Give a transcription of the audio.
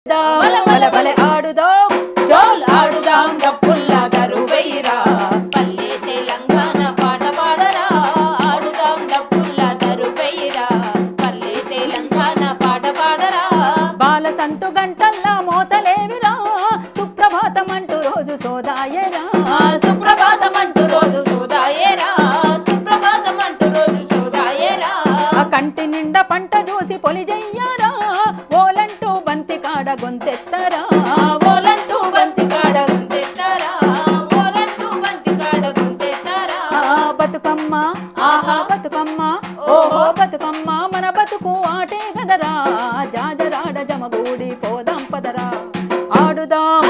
బల బల బల ఆడుదాం జోల్ ఆడుదాం డప్పుల్ల దరువైరా పల్లె తెలంగాణ పాట పాడరా ఆడుదాం డప్పుల్ల దరువైరా పల్లె తెలంగాణ పాట పాడరా బాల సంతు గంటల్లా మోతలేవిరా సుప్రభాతం అంటూ రోజు సోదాయేరా సుప్రభాతం అంటూ రోజు సోదాయేరా సుప్రభాతం అంటూ రోజు సోదాయేరా కంటి నిండా పంట చూసి పొలి చెయ్యారా ఓలంటూ బంతి కాడ గొంతెత్తరా ఓలంటూ బంతి కాడ గొంతెత్తరా ఓలంటూ బంతి కాడ గొంతెత్తరా బతుకమ్మ ఆహా బతుకమ్మ ఓహో బతుకమ్మ మన బతుకు ఆటే గదరా జాజరాడ జమగూడి పోదాం పదరా ఆడుదాం